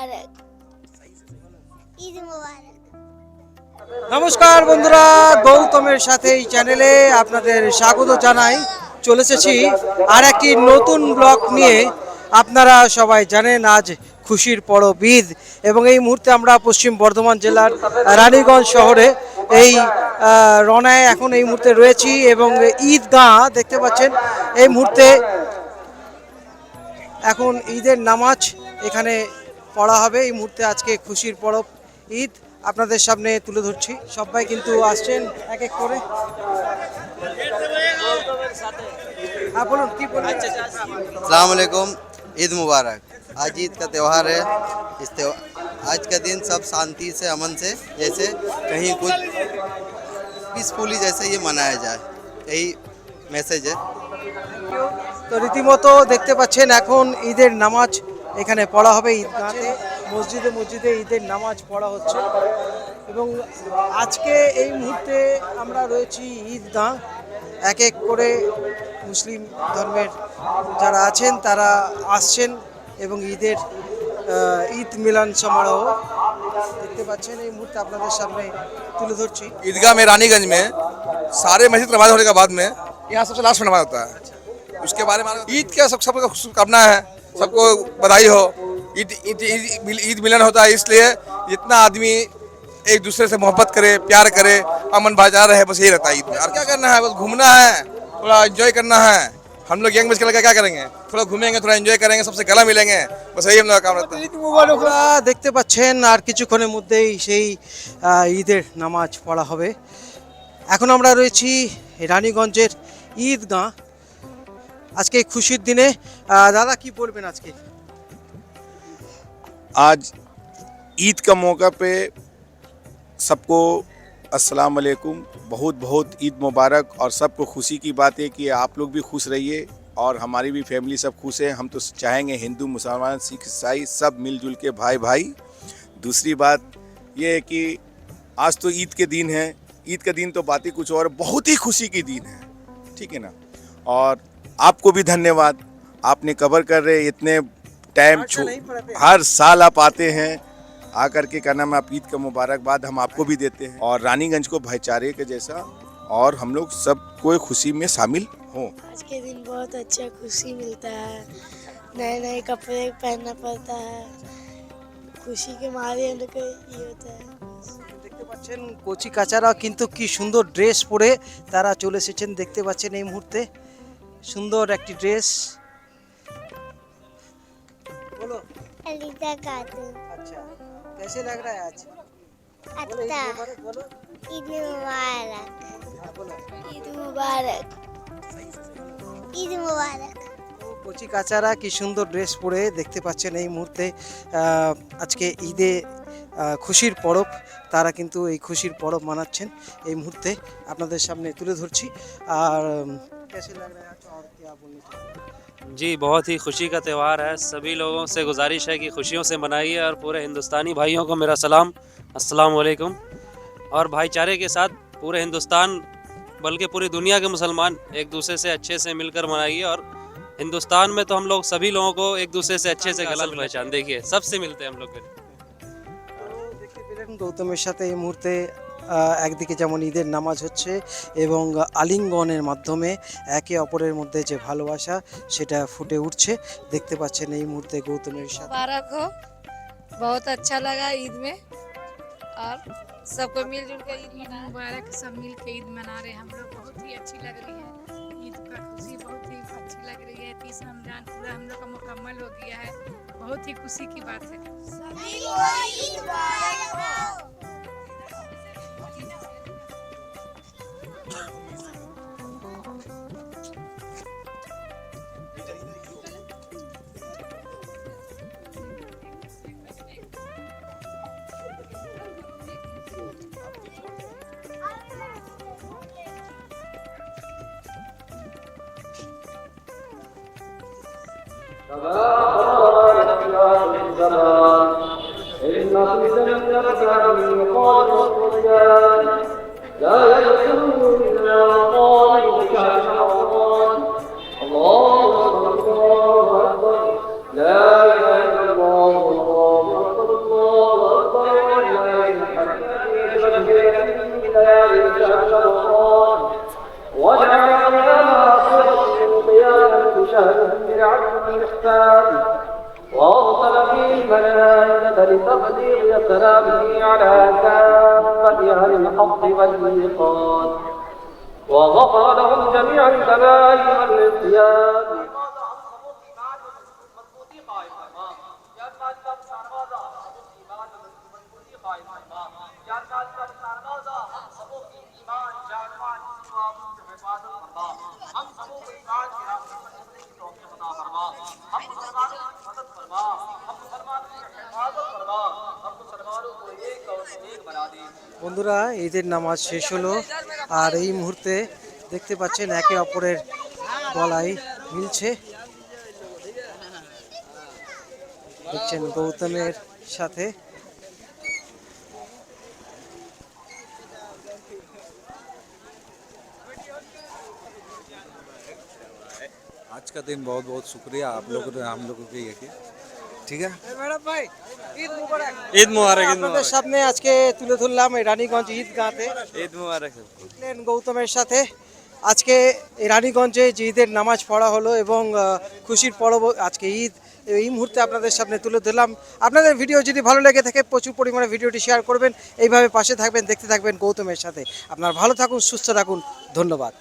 মুবারক। ঈদ মুবারক। নমস্কার বন্ধুরা, গৌতমের সাথে এই চ্যানেলে আপনাদের স্বাগত জানাই। চলে এসেছি আর একটি নতুন ব্লগ নিয়ে। আপনারা সবাই জানেন আজ খুশির পরব ঈদ, এবং এই মুহূর্তে আমরা পশ্চিম বর্ধমান জেলার রানীগঞ্জ শহরে এই রনায় এখন এই মুহূর্তে রয়েছি, এবং ঈদগাহ দেখতে পাচ্ছেন এই মুহূর্তে এখন ঈদের নামাজ এখানে পড়া হবে। এই মুহূর্তে আজকে খুশির পরব ঈদ আপনাদের সামনে তুলে ধরছি। সবাই কিন্তু আসছেন এক এক করে। হ্যাঁ বলুন, কি বলুন। अस्सलाम वालेकुम। ईद मुबारक। आज ईद का त्यौहार है। आज का दिन सब शांति से अमन से जैसे कहीं कुछ पीसफुली जैसे ये मनाया जाए, यही मैसेज है। তো রীতিমতো দেখতে পাচ্ছেন এখন ঈদের নামাজ এখানে পড়া হবে। ঈদগাহে মসজিদে মসজিদে ঈদের নামাজ পড়া হচ্ছে, এবং আজকে এই মুহূর্তে আমরা রয়েছি ঈদগাহ। এক এক করে মুসলিম ধর্মের যারা আছেন তারা আসছেন, এবং ঈদের ঈদ মিলান সমারোহ দেখতে পাচ্ছেন এই মুহূর্তে আপনাদের সামনে তুলে ধরছি। ईदगाह में रानीगंज में सारे मस्जिद नमाज होने के बाद में यहाँ सबसे लास्ट में नमाज होता है। उसके बारे में ईद का सबको शुभकामना है, सबको बधाई हो। ईद ईद ईद मिलन होता है, इसलिए जितना आदमी एक दूसरे से मोहब्बत करे, प्यार करे, अमन भाईचारा रहे, बस यही रहता है ईद में। और क्या करना है, बस घूमना है, थोड़ा एंजॉय करना है। हम लोग यंग बच के लड़का क्या करेंगे, थोड़ा घूमेंगे, थोड़ा एंजॉय करेंगे, सबसे गला मिलेंगे, बस यही हम लोग का काम रहता है। আমরা দেখতে পাচ্ছেন আর কিছুক্ষণের মধ্যেই সেই ঈদের নামাজ পড়া হবে। এখন আমরা রয়েছি রানীগঞ্জের ঈদগাহ আজকে এই খুশির দিনে। দাদা কি বলবেন আজকে? आज ईद का मौका पे सबको अस्सलाम वालेकुम, बहुत बहुत ईद मुबारक। और सबको खुशी की बात है कि आप लोग भी खुश रहिए और हमारी भी फैमिली सब खुश है। हम तो चाहेंगे हिंदू मुसलमान सिख ईसाई सब मिलजुल के भाई भाई। दूसरी बात ये है कि आज तो ईद के दिन है, ईद का दिन तो बात ही कुछ और, बहुत ही खुशी की दिन है, ठीक है ना। और आपको भी धन्यवाद, आपने कवर कर रहे इतने टाइम हर साल आप आते हैं, आकर के क्या नाम है, आप ईद का मुबारकबाद हम आपको भी देते हैं। और रानीगंज को भाईचारे के जैसा, और हम लोग सब कोई खुशी में शामिल हों। आज के दिन बहुत अच्छा खुशी मिलता है, नए नए कपड़े पहनना पड़ता है, खुशी के मारे हम लोग को ये होता है। দেখতে পাচ্ছেন কচি কাচারা কিন্তু কি সুন্দর ড্রেস পরে তারা চলে এসেছেন। দেখতে পাচ্ছেন এই মুহূর্তে সুন্দর একটি ড্রেস। बोलो। अलीदा खातून। अच्छा, कैसे लग रहा है आज? बोलो, अच्छा, ईद मुबारक बोलो। ईद मुबारक। हाँ, बोलो। ঈদ মুবারক। ঈদ মুবারক। কচি কাচারা কি সুন্দর ড্রেস পরে দেখতে পাচ্ছেন এই মুহূর্তে আজকে ঈদে খুশির পরব। তারা কিন্তু এই খুশির পরব মানাচ্ছেন এই মুহূর্তে আপনাদের সামনে তুলে ধরছি। আর कैसे लग रहा है आज और क्या बोलना चाहिए? जी, बहुत ही खुशी का त्यौहार है। सभी लोगों से गुजारिश है कि खुशियों से मनाइए, और पूरे हिंदुस्तानी भाइयों को मेरा सलाम, अस्सलाम वालेकुम। और भाईचारे के साथ पूरे हिंदुस्तान बल्कि पूरी दुनिया के मुसलमान एक दूसरे से अच्छे से मिलकर मनाइए। और हिंदुस्तान में तो हम लोग सभी लोगों को एक दूसरे से अच्छे से गला पहचान, देखिए सबसे मिलते हैं हम लोग। দেখতে পেলেন গৌতমের সাথে এই মুহূর্তে একদিকে যেমন ঈদের নামাজ হচ্ছে, এবং আলিঙ্গনের মাধ্যমে একে অপরের মধ্যে যে ভালোবাসা সেটা ফুটে উঠছে। দেখতে পাচ্ছেন এই মুহূর্তে গৌতমের সাথে। मुबारक हो, बहुत अच्छा लगा ईद में, और सबको मिलजुल कर ईद मुबारक। सब मिल के ईद मना रहे हैं हम लोग, बहुत ही अच्छी लग रही है ईद का खुशी, बहुत ही अच्छी लग रही है। 30 रमजान पूरा हम लोग का मुकम्मल हो गया है, बहुत ही खुशी की बात है। सभी को ईद मुबारक हो। الله أكبر، لا إله إلا الله والله أكبر، وأنذر عنهم الإحسان وأرسل به الملائكة لتبليغ كلامه على كافة أهل الحق والإيقان وغفر لهم جميع الكبائر والعصيان বন্ধুরা ঈদের নামাজ শেষ হলো আর এই মুহূর্তে দেখতে পাচ্ছেন একে অপরের গলায় মিলছে। দেখছেন গৌতমের সাথে आज का दिन बहुत बहुत शुक्रिया आप लोगों ने हम लोगों के ये किया ठीक है ঈদ মুবারক আপনাদের সামনে আজকে তুলে ধরলাম এই রানীগঞ্জ ঈদগাঁতে। ईद मुबारक দেখলেন গৌতমের সাথে আজকে এই রানীগঞ্জে যে ঈদের নামাজ পড়া হলো এবং খুশির পরব আজকে ঈদ এই মুহূর্তে আপনাদের সামনে তুলে ধরলাম। আপনাদের ভিডিও যদি ভালো লেগে থাকে প্রচুর পরিমাণে ভিডিওটি শেয়ার করবেন, এইভাবে পাশে থাকবেন, দেখতে থাকবেন গৌতমের সাথে। আপনার ভালো থাকুন, সুস্থ থাকুন, ধন্যবাদ।